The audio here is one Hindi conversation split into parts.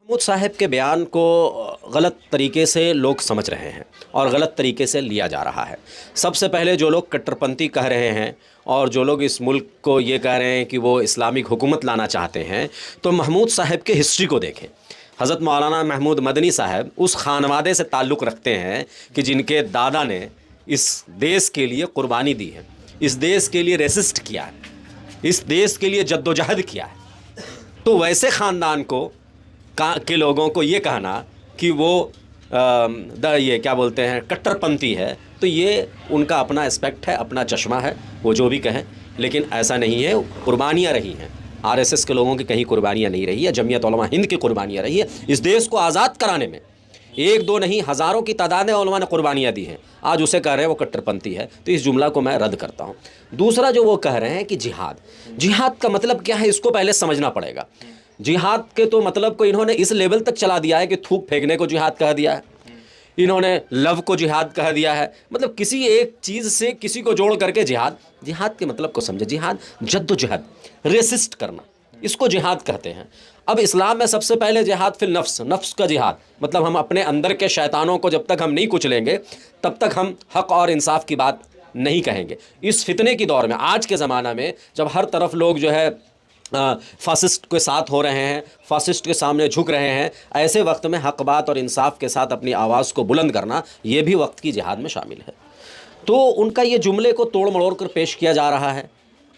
महमूद साहब के बयान को गलत तरीके से लोग समझ रहे हैं और गलत तरीके से लिया जा रहा है। सबसे पहले जो लोग कट्टरपंथी कह रहे हैं और जो लोग इस मुल्क को ये कह रहे हैं कि वो इस्लामिक हुकूमत लाना चाहते हैं, तो महमूद साहब के हिस्ट्री को देखें। हज़रत मौलाना महमूद मदनी साहब उस खानवादे से ताल्लुक़ रखते हैं कि जिनके दादा ने इस देश के लिए कुर्बानी दी है, इस देश के लिए रेसिस्ट किया है, इस देश के लिए जद्दोजहद किया है। तो वैसे ख़ानदान को के लोगों को ये कहना कि वो ये क्या बोलते हैं कट्टरपंथी है, तो ये उनका एस्पेक्ट एस्पेक्ट है, अपना चश्मा है, वो जो भी कहें, लेकिन ऐसा नहीं है। कुर्बानियाँ रही हैं, आरएसएस के लोगों की कहीं कुर्बानियाँ नहीं रही है, जमीयत उलमा हिंद की कुर्बानियाँ रही है। इस देश को आज़ाद कराने में एक दो नहीं हज़ारों की तादाद में उलमा ने कुर्बानियाँ दी हैं। आज उसे कह रहे हैं वो कट्टरपंथी है, तो इस जुमला को मैं रद्द करता हूँ। दूसरा जो वो कह रहे हैं कि जिहाद का मतलब क्या है, इसको पहले समझना पड़ेगा। जिहाद के तो मतलब को इन्होंने इस लेवल तक चला दिया है कि थूक फेंकने को जिहाद कह दिया है, इन्होंने लव को जिहाद कह दिया है। मतलब किसी एक चीज़ से किसी को जोड़ करके जिहाद के मतलब को समझे। जिहाद जद्दोजहद, रेसिस्ट करना, इसको जिहाद कहते हैं। अब इस्लाम में सबसे पहले जिहाद फिल नफ्स का जिहाद, मतलब हम अपने अंदर के शैतानों को जब तक हम नहीं कुचलेंगे तब तक हम हक़ और इंसाफ की बात नहीं कहेंगे। इस फितने की दौर में, आज के ज़माना में, जब हर तरफ लोग जो है फासिस्ट के साथ हो रहे हैं, फासिस्ट के सामने झुक रहे हैं, ऐसे वक्त में हक़ बात और इंसाफ के साथ अपनी आवाज़ को बुलंद करना, ये भी वक्त की जिहाद में शामिल है। तो उनका ये जुमले को तोड़ मड़ोड़ कर पेश किया जा रहा है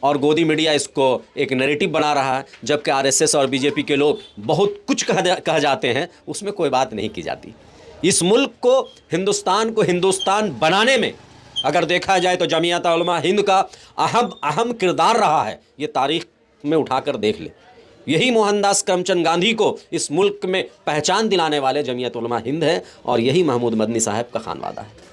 और गोदी मीडिया इसको एक नैरेटिव बना रहा है, जबकि आरएसएस और बीजेपी के लोग बहुत कुछ कह जाते हैं, उसमें कोई बात नहीं की जाती। इस मुल्क को, हिंदुस्तान को हिंदुस्तान बनाने में अगर देखा जाए तो जमीयत उलमा हिंद का अहम किरदार रहा है। ये तारीख़ में उठाकर देख ले। यही मोहनदास करमचंद गांधी को इस मुल्क में पहचान दिलाने वाले जमीयत उलमा हिंद है और यही महमूद मदनी साहब का खानवादा है।